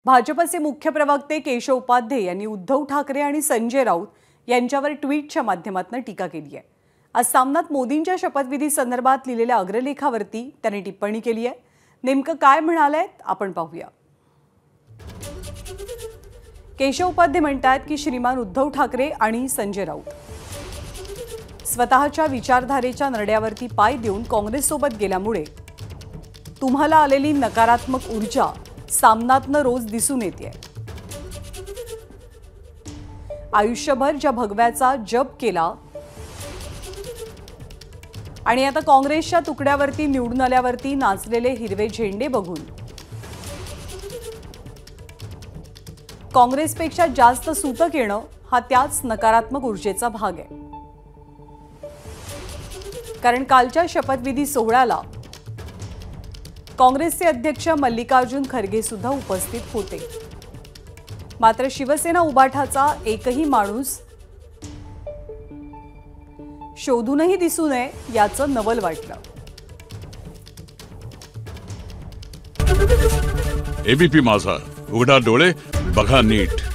भाजपचे मुख्य प्रवक्ते केशव उपाध्ये यांनी उद्धव ठाकरे आणि संजय राऊत यांच्यावर ट्विटच्या माध्यमातून टीका केली आहे। आज सामनात मोदींच्या शपथविधी संदर्भात लिहिलेल्या अग्रलेखावरती त्यांनी टिप्पणी केली आहे। नेमकं काय म्हणालेत आपण पाहूया। केशव उपाध्ये म्हणतात की श्रीमान उद्धव ठाकरे आणि संजय राऊत स्वतःच्या विचारधारेच्या नरड्यावरती पाय देऊन काँग्रेससोबत गेल्यामुळे तुम्हाला आलेली नकारात्मक ऊर्जा सामनातनं रोज दिसून येते। आयुष्यभर ज्या भगव्याचा जप केला आणि आता काँग्रेसच्या तुकड्यावरती निवडून आल्यावरती नाचलेले हिरवे झेंडे बघून काँग्रेसपेक्षा जास्त सूतक येणं हा त्याच नकारात्मक ऊर्जेचा भाग आहे। कारण कालच्या शपथविधी सोहळ्याला काँग्रेसचे अध्यक्ष मल्लिकार्जुन खरगे सुद्धा उपस्थित होते, मात्र शिवसेना उबाठाचा एकही माणूस शोधूनही दिसू नये याचं नवल वाटलं। एबीपी माझा, उघडा डोळे बघा नीट।